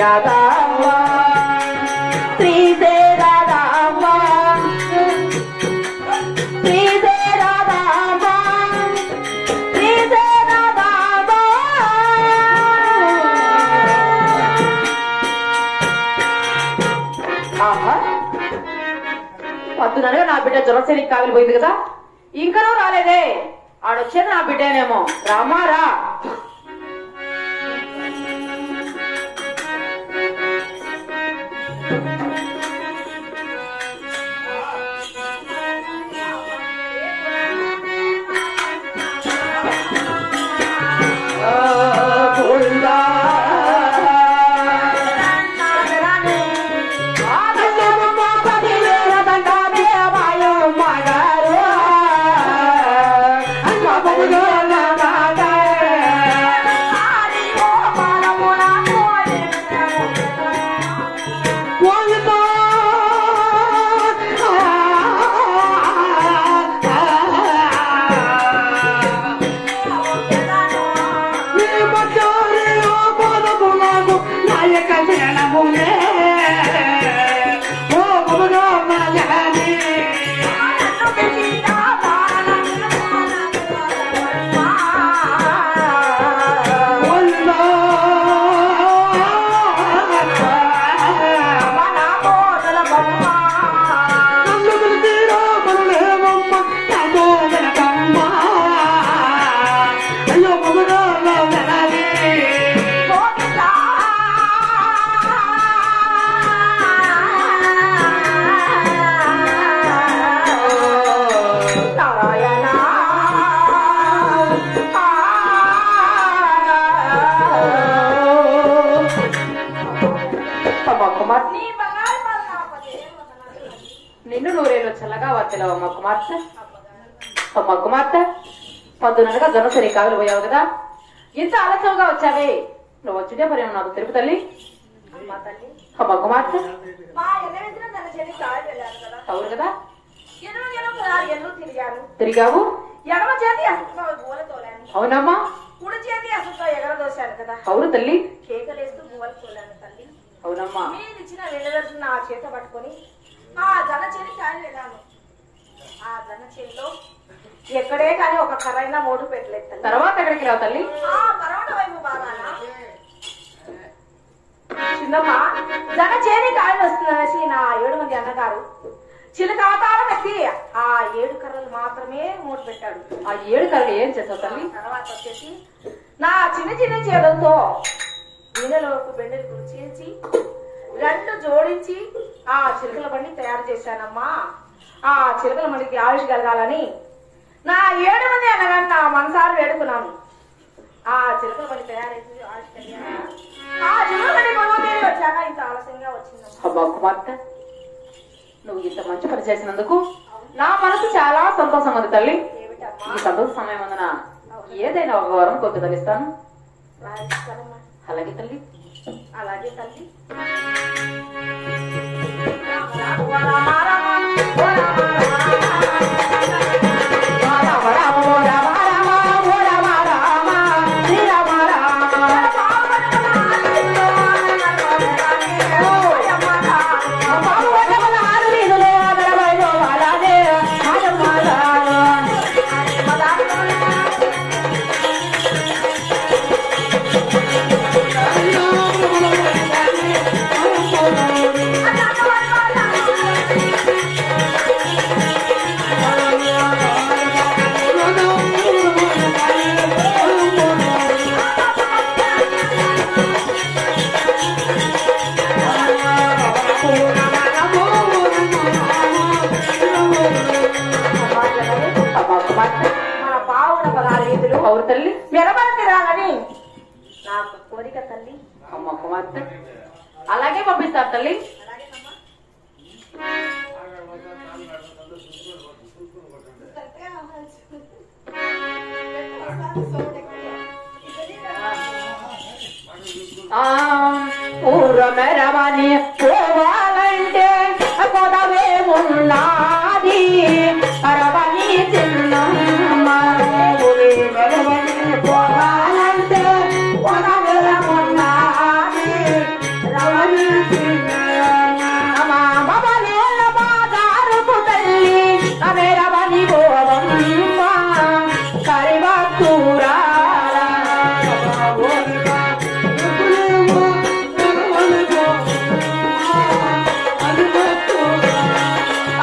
రాధమ్మ శ్రీదే రాధమ్మ శ్రీదే రాధమ్మ శ్రీదే రాధమ్మ. ఆహా పొద్దుననగా నా బిడ్డ జొరసేనికి కావిలి పోయింది కదా, ఇంకనూ రాలేదే. ఆడొచ్చేది నా బిడ్డేనేమో. రామారా నిన్ను నూరేళ్ళు చల్లగా వర్తలేవమ్మ కుమార్తె. అమ్మ కుమార్తె పొద్దుననగా జొన్నసరి కావిలి పోయావు కదా, ఇంత ఆలస్యంగా వచ్చావే. నువ్వు వచ్చుంటే మరి నాకు తెలుపు తల్లి. అమ్మ కుమార్తె అవును కదా, తిరిగావు. అవునమ్మా కుడి చేతి అసలు ఎగరదోశాను కదా. అవును తల్లి. కేకలేస్తూ గువ్వలు తోలాను తల్లి. అవునమ్మా. మీరు ఇచ్చిన వెళ్ళదర్శన నా చేత పట్టుకొని ఆ జన చేతి కాయలు వెళ్ళాను. ఆ జన చేతిలో ఎక్కడే కానీ ఒక కర్రైనా మోటు పెట్టలేదు. తర్వాత ఎక్కడికి రావు తల్లి? ఆ పరవట వైపు బాగానా చిన్నమ్మ జన చేతి కాయలు వస్తుందనేసి నా 7 మంది అన్నగారు చిలకాతారం ఎత్తి ఆ 7 కర్రలు మాత్రమే మూట పెట్టాడు. ఆ 7 కర్రలు ఏం చేస్తావు తల్లి? తర్వాత వచ్చేసి నా చిన్న చిన్న చేయడంతో నీళ్ళలోకి బెండలు కుర్చేసి 2 జోడించి ఆ చిలుకల బండి తయారు చేశానమ్మా. ఆ చిలుకల బండికి ఆయుష్ కలగాలని నా 7 మంది అన్నగారు నా మనసారు వేడుకున్నాను. ఆ చిలుకల బండి తయారైంది, ఆయుష్ కలిగాను. ఆ చిలుకల బండి కొనుగోలు తీరి వచ్చాక ఇంత ఆలస్యంగా వచ్చిందమ్మా. కుమార్తె నువ్వు ఇంత మంచి పని చేసినందుకు నా మనసు చాలా సంతోషం ఉంది తల్లి. ఈ సంతోష సమయం అందున ఏదైనా ఒక వరం కొద్ది తల్లిస్తాను. అలాగే తల్లి. అలాగే తల్లి. తల్లి మెరబడి తిరాలని నాకు కోరిక తల్లి. అమ్మ కుమార్తె అలాగే పంపిస్తారు తల్లి. పూర్వమెరవని పోవాలంటే పొదవేమున్నది అరవని చిన్నమ్మ. పోవాలంటే పొదవేమున్నది అమ్మా బాబాలేళ్ళ బాదారుకు తల్లి అమెరవని గోవమ్మ కరివక్కురా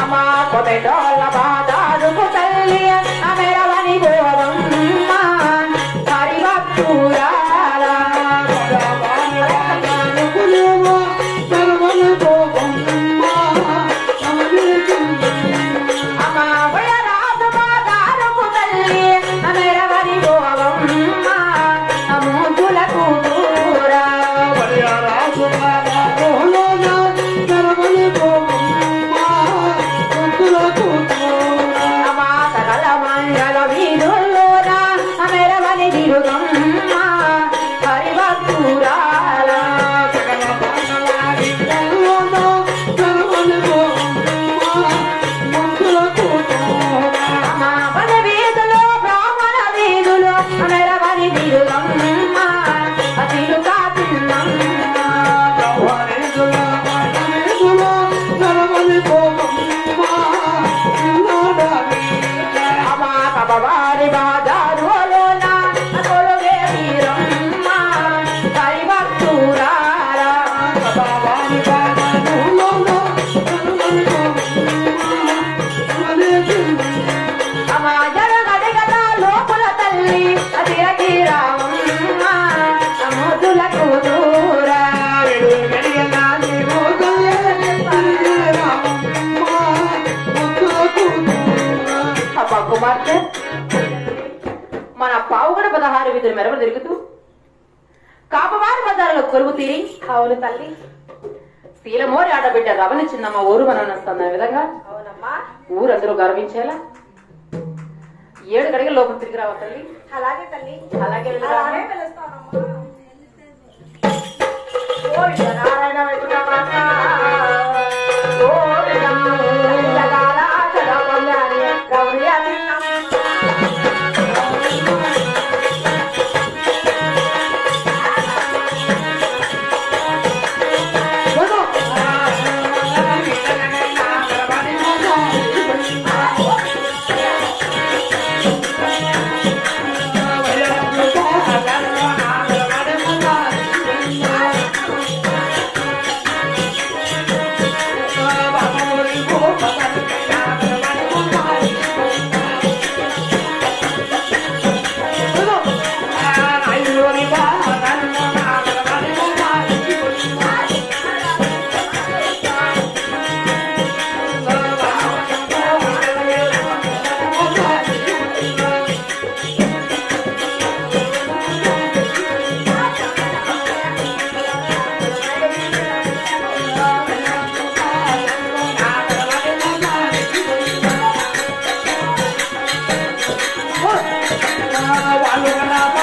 అమ్మా కొబెటోళ్ళ బాదారుకు తల్లి అమెరవని గోవమ్మ కరివక్కురా కుమార్తె మన పావుగడ 16 వీధుల మెరవలు తిరుగుతూ కాపవారి బజారులో కొలువు తీరి అవును తల్లి శీలమోరి ఆడబిడ్డ రవని చిన్నమ్మ ఊరు మనవనొస్తున్న విధంగా అవునమ్మా ఊరందరూ గర్వించేలా 7 గడిగల లోపల తిరిగి రావ తల్లి. అలాగే తల్లి అలాగే అలాగే పిలుస్తానమ్మా. ఓ నారాయణ వెంకటరమణ ఓ జగాల జగపల్లాని గౌరియని Hallelujah.